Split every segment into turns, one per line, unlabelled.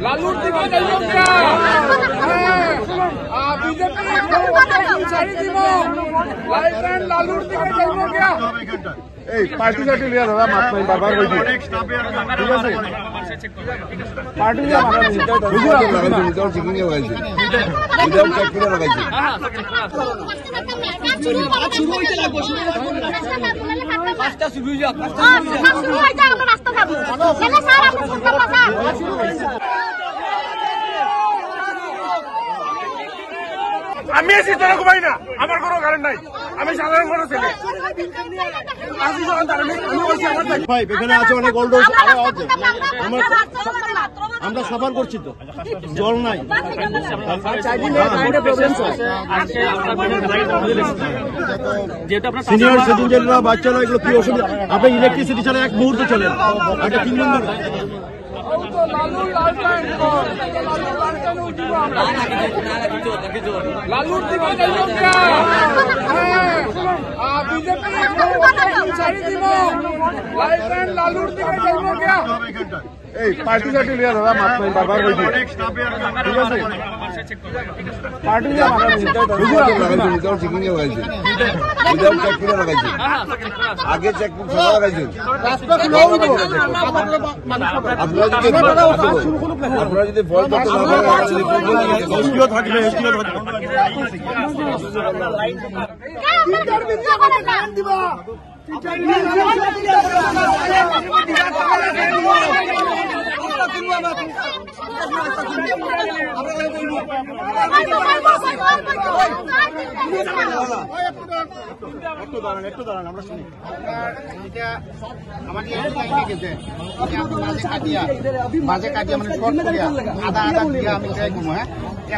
লালুর দিকে যাইব কিয়া বিজেপি ছাড়ি দিব লাইট এন্ড লালুর দিকে যাইব কিয়া এই পার্টি সার্টি লিয়া দাদা মাত নাই বারবার কইছি ঠিক আছে পার্টি লিয়া মানে বুঝুয়া লাগাইছি নিজার চেকিং এ লাগাইছি নিজার চেকিং এ লাগাইছি শুরু হইতে লাগবে পাঁচটা শুরু হইয়া পাঁচটা শুরু হইতা আমরা রাস্তা যাবো মানে স্যার আপনি শুনতে পাচ্ছেন আমি এসে তোরা ঘুমাই না আমার কোনো কারণ নাই আমি সাধারণ কোনো ছেলে
ভাই এখানে আছে অনেক ওল্ড আমরা সাফার করছি তো জল নাই সিনিয়র সিটিজেনরা বাচ্চারা এগুলো কি অসুবিধা আপনি ইলেকট্রিসিটি ছাড়া এক মুহূর্তে চলেন একটা 3 নম্বর
লালুর দিকে যাইব কিয়া বিজেপি ছাড়ি দিব লাইট এন্ড লালুর দিকে যাইব কিয়া এই পার্টি সার্টি লিয়া দাদা মাত নাই বারবার কইছি ঠিক আছে পার্টি লিয়া মানে বুঝুয়া লাগাইছি নিজার চেকিং এ লাগাইছি নিজার চেকিং এ লাগাইছি আগে চেকিং সব লাগাইছি রাস্তা খুলে হইব আপনারা যদি ভয় করতে না পারেন
এসটিও থাকবে এসটিও থাকবে একটু দাঁড়ান আমরা শুনি
মাঝে কাটিয়া মানে শর্ট করিয়া আধা আধা দিয়া আমি ট্রাই করবো। হ্যাঁ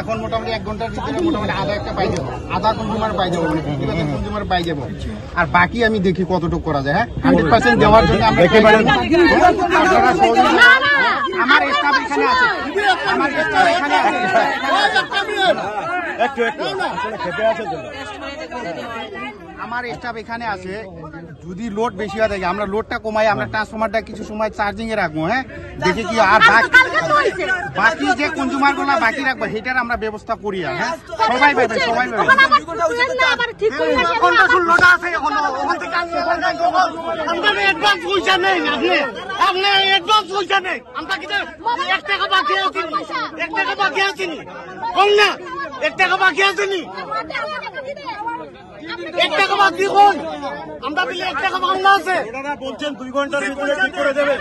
এখন মোটামুটি 1 ঘন্টার ভিতরে মোটামুটি আধা একটা পাই যাবো, আধা কনজিউমার পাই যাবো, মানে কনজিউমার পাই যাবো। আর বাকি আমি দেখি কতটুকু করা যায়। হ্যাঁ 100% দেওয়ার জন্য আমরা আমার স্টাফ এখানে আছে, আমার স্টাফ এখানে আছে,
একটু খেপে আছে তো
আমার স্টাফ এখানে আছে। যদি লোড বেশি হয়ে থাকে আমরা লোডটা কমাই, আমরা ট্রান্সফরমারটা কিছু সময় চার্জিং এ রাখবো। হ্যাঁ দেখি কি আর বাকি যে কনজিউমার গুলা বাকি রাখবো সেটার আমরা ব্যবস্থা করি। হ্যাঁ সবাই পাবে, সবাই পাবে।
বলছেন 2 ঘন্টার ভিতরে ঠিক করে দেবে।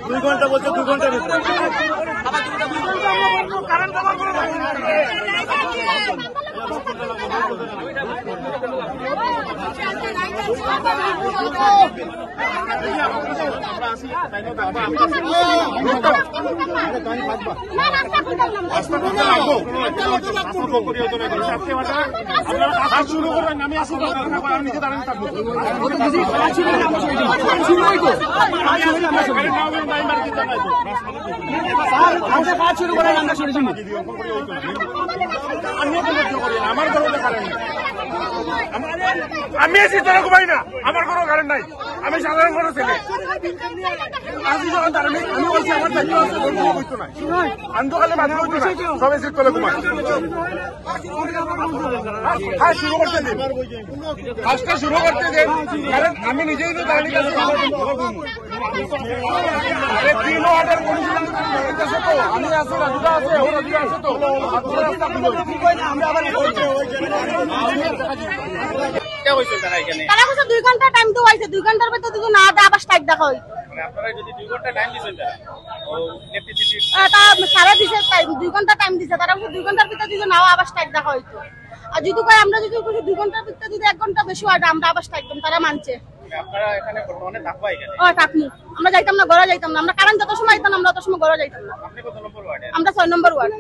2 ঘন্টা বলছে 2 ঘন্টার ভিতরে শুরু করবেন। আমি আসি নিজে দাঁড়ান থাকবো।
আমি এসে তোরা ঘুমাই না আমার কোনো কারণ নাই আমি সাধারণ কোনো ছেলে আমি বলছি আমার দায়িত্ব আছে বলতো না আমি তো খালি মাঝে বলতো না সব এসে তোলে ঘুমাই। হ্যাঁ শুরু করতে দিন, কাজটা শুরু করতে দেন, কারণ আমি নিজেই তো দাঁড়িয়ে গেছি। আমি আছি, রাজুদা আছে, ও রাজুদা আছে তো
তারা বলছে 2 ঘন্টা টাইম তো হইছে, 2 ঘন্টার ভিতরে যদি না দেয় আবার স্ট্রাইক দেখা হয়।
আপনারা যদি 2 ঘন্টা টাইম দিছেন
তা সারা দিছে 2 ঘন্টা টাইম দিছে, তারা বলছে 2 ঘন্টার ভিতরে যদি নাও আবার স্ট্রাইক দেখা হইতো। আর যদি কই আমরা যদি 2 ঘন্টার ভিতরে যদি 1 ঘন্টা বেশি হয় আমরা আবার স্ট্রাইক দিতাম, তারা মানছে।
আপনারা এখানে বর্তমানে থাকবা এখানে?
থাকনি, আমরা যাইতাম না, ঘরে যাইতাম না। আমরা কারণ যত সময় আইতাম আমরা তত সময় ঘরে যাইতাম না।
আপনি কত নম্বর ওয়ার্ডে?
আমরা 6 নম্বর ওয়ার্ড।